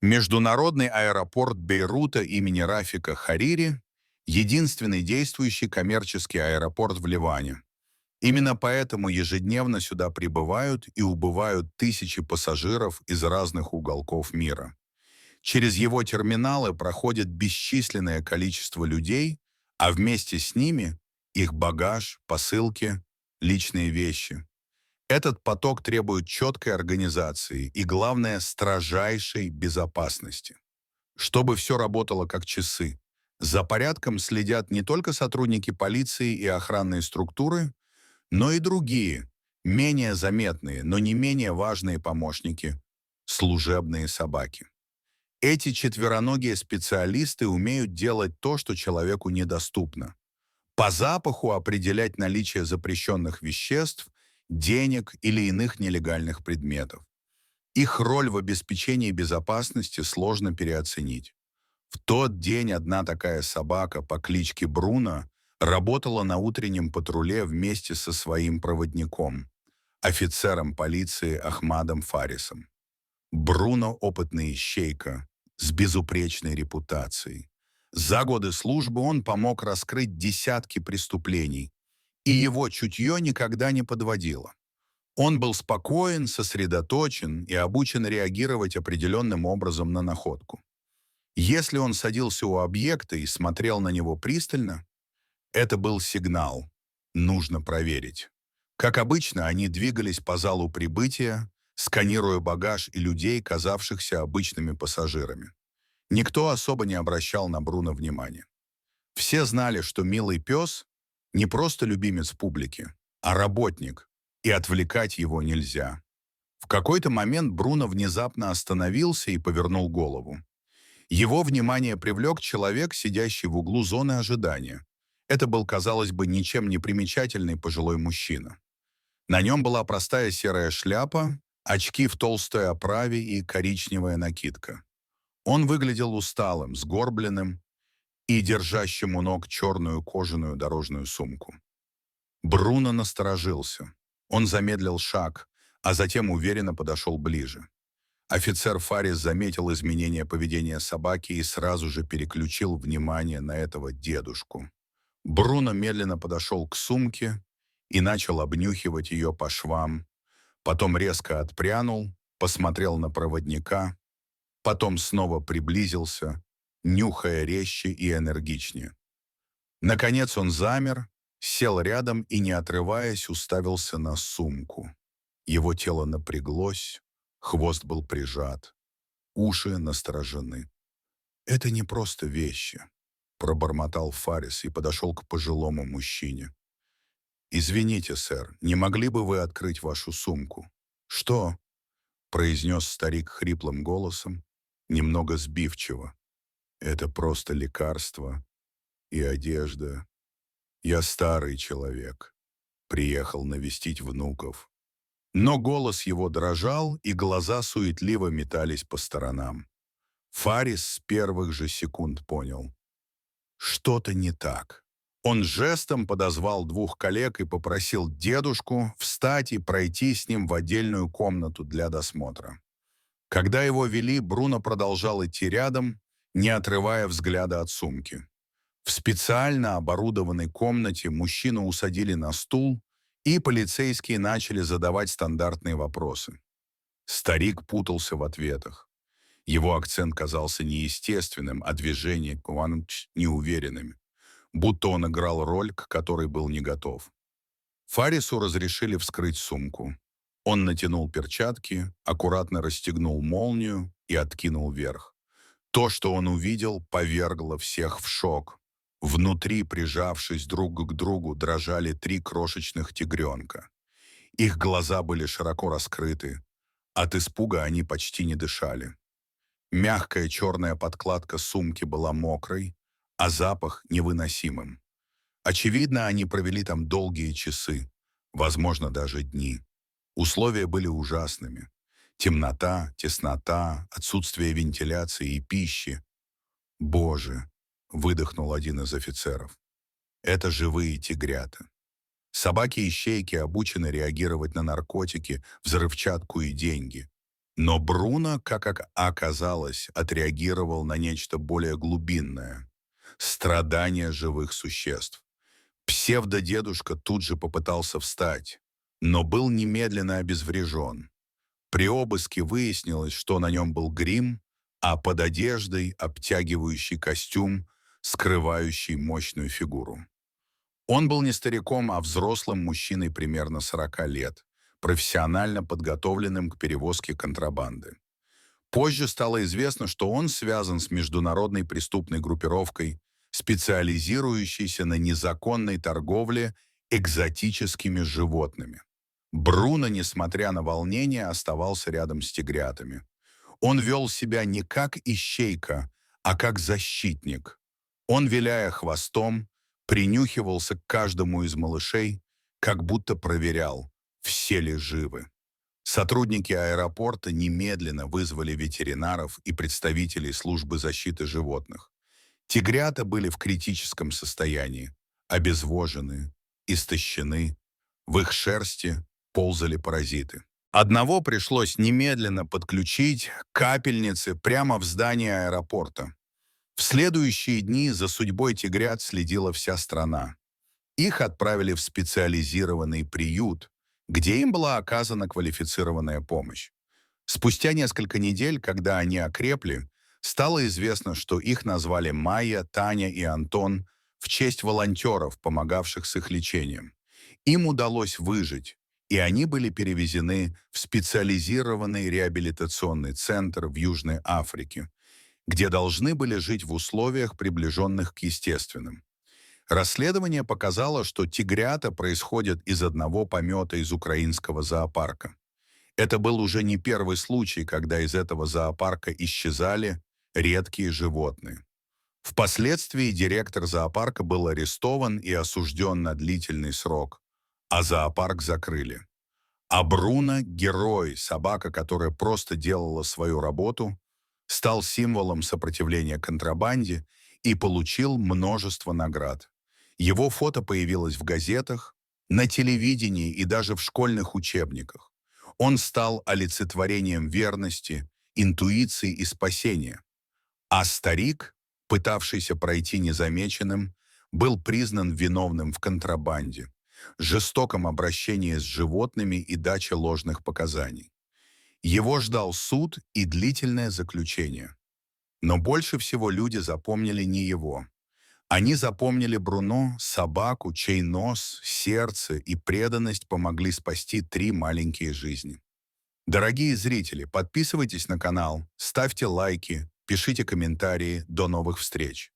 Международный аэропорт Бейрута имени Рафика Харири — единственный действующий коммерческий аэропорт в Ливане. Именно поэтому ежедневно сюда прибывают и убывают тысячи пассажиров из разных уголков мира. Через его терминалы проходит бесчисленное количество людей, а вместе с ними их багаж, посылки, личные вещи. Этот поток требует четкой организации и, главное, строжайшей безопасности. Чтобы все работало как часы. За порядком следят не только сотрудники полиции и охранные структуры, но и другие, менее заметные, но не менее важные помощники — служебные собаки. Эти четвероногие специалисты умеют делать то, что человеку недоступно. По запаху определять наличие запрещенных веществ, денег или иных нелегальных предметов. Их роль в обеспечении безопасности сложно переоценить. В тот день одна такая собака по кличке Бруно работала на утреннем патруле вместе со своим проводником, офицером полиции Ахмадом Фарисом. Бруно — опытный ищейка с безупречной репутацией. За годы службы он помог раскрыть десятки преступлений, и его чутье никогда не подводило. Он был спокоен, сосредоточен и обучен реагировать определенным образом на находку. Если он садился у объекта и смотрел на него пристально, это был сигнал. Нужно проверить. Как обычно, они двигались по залу прибытия, сканируя багаж и людей, казавшихся обычными пассажирами. Никто особо не обращал на Бруно внимания. Все знали, что милый пес — не просто любимец публики, а работник, и отвлекать его нельзя. В какой-то момент Бруно внезапно остановился и повернул голову. Его внимание привлек человек, сидящий в углу зоны ожидания. Это был, казалось бы, ничем не примечательный пожилой мужчина. На нем была простая серая шляпа, очки в толстой оправе и коричневая накидка. Он выглядел усталым, сгорбленным и держащим у ног черную кожаную дорожную сумку. Бруно насторожился. Он замедлил шаг, а затем уверенно подошел ближе. Офицер Фарис заметил изменение поведения собаки и сразу же переключил внимание на этого дедушку. Бруно медленно подошел к сумке и начал обнюхивать ее по швам, потом резко отпрянул, посмотрел на проводника, потом снова приблизился, нюхая резче и энергичнее. Наконец он замер, сел рядом и, не отрываясь, уставился на сумку. Его тело напряглось, хвост был прижат, уши насторожены. «Это не просто вещи», — пробормотал Фарис и подошел к пожилому мужчине. «Извините, сэр, не могли бы вы открыть вашу сумку?» «Что?» — произнес старик хриплым голосом, немного сбивчиво. «Это просто лекарства и одежда. Я старый человек, приехал навестить внуков». Но голос его дрожал, и глаза суетливо метались по сторонам. Фарис с первых же секунд понял. Что-то не так. Он жестом подозвал двух коллег и попросил дедушку встать и пройти с ним в отдельную комнату для досмотра. Когда его вели, Бруно продолжал идти рядом, не отрывая взгляда от сумки. В специально оборудованной комнате мужчину усадили на стул, и полицейские начали задавать стандартные вопросы. Старик путался в ответах. Его акцент казался неестественным, а движения неуверенными, будто он играл роль, к которой был не готов. Фарису разрешили вскрыть сумку. Он натянул перчатки, аккуратно расстегнул молнию и откинул вверх. То, что он увидел, повергло всех в шок. Внутри, прижавшись друг к другу, дрожали три крошечных тигренка. Их глаза были широко раскрыты. От испуга они почти не дышали. Мягкая черная подкладка сумки была мокрой, а запах невыносимым. Очевидно, они провели там долгие часы, возможно, даже дни. Условия были ужасными. Темнота, теснота, отсутствие вентиляции и пищи. «Боже!» — выдохнул один из офицеров. «Это живые тигрята». Собаки-ищейки обучены реагировать на наркотики, взрывчатку и деньги. Но Бруно, как оказалось, отреагировал на нечто более глубинное — страдания живых существ. Псевдодедушка тут же попытался встать, но был немедленно обезврежен. При обыске выяснилось, что на нем был грим, а под одеждой обтягивающий костюм, скрывающий мощную фигуру. Он был не стариком, а взрослым мужчиной примерно 40 лет, профессионально подготовленным к перевозке контрабанды. Позже стало известно, что он связан с международной преступной группировкой, специализирующейся на незаконной торговле экзотическими животными. Бруно, несмотря на волнение, оставался рядом с тигрятами. Он вел себя не как ищейка, а как защитник. Он, виляя хвостом, принюхивался к каждому из малышей, как будто проверял, все ли живы. Сотрудники аэропорта немедленно вызвали ветеринаров и представителей службы защиты животных. Тигрята были в критическом состоянии, обезвожены, истощены, в их шерсти ползали паразиты. Одного пришлось немедленно подключить к капельнице прямо в здании аэропорта. В следующие дни за судьбой тигрят следила вся страна. Их отправили в специализированный приют, где им была оказана квалифицированная помощь. Спустя несколько недель, когда они окрепли, стало известно, что их назвали Майя, Таня и Антон в честь волонтеров, помогавших с их лечением. Им удалось выжить, и они были перевезены в специализированный реабилитационный центр в Южной Африке, где должны были жить в условиях, приближенных к естественным. Расследование показало, что тигрята происходят из одного помета из украинского зоопарка. Это был уже не первый случай, когда из этого зоопарка исчезали редкие животные. Впоследствии директор зоопарка был арестован и осужден на длительный срок, а зоопарк закрыли. А Бруно, герой, собака, которая просто делала свою работу, стал символом сопротивления контрабанде и получил множество наград. Его фото появилось в газетах, на телевидении и даже в школьных учебниках. Он стал олицетворением верности, интуиции и спасения. А старик, пытавшийся пройти незамеченным, был признан виновным в контрабанде, жестоком обращении с животными и даче ложных показаний. Его ждал суд и длительное заключение. Но больше всего люди запомнили не его. Они запомнили Бруно, собаку, чей нос, сердце и преданность помогли спасти 3 маленькие жизни. Дорогие зрители, подписывайтесь на канал, ставьте лайки, пишите комментарии. До новых встреч!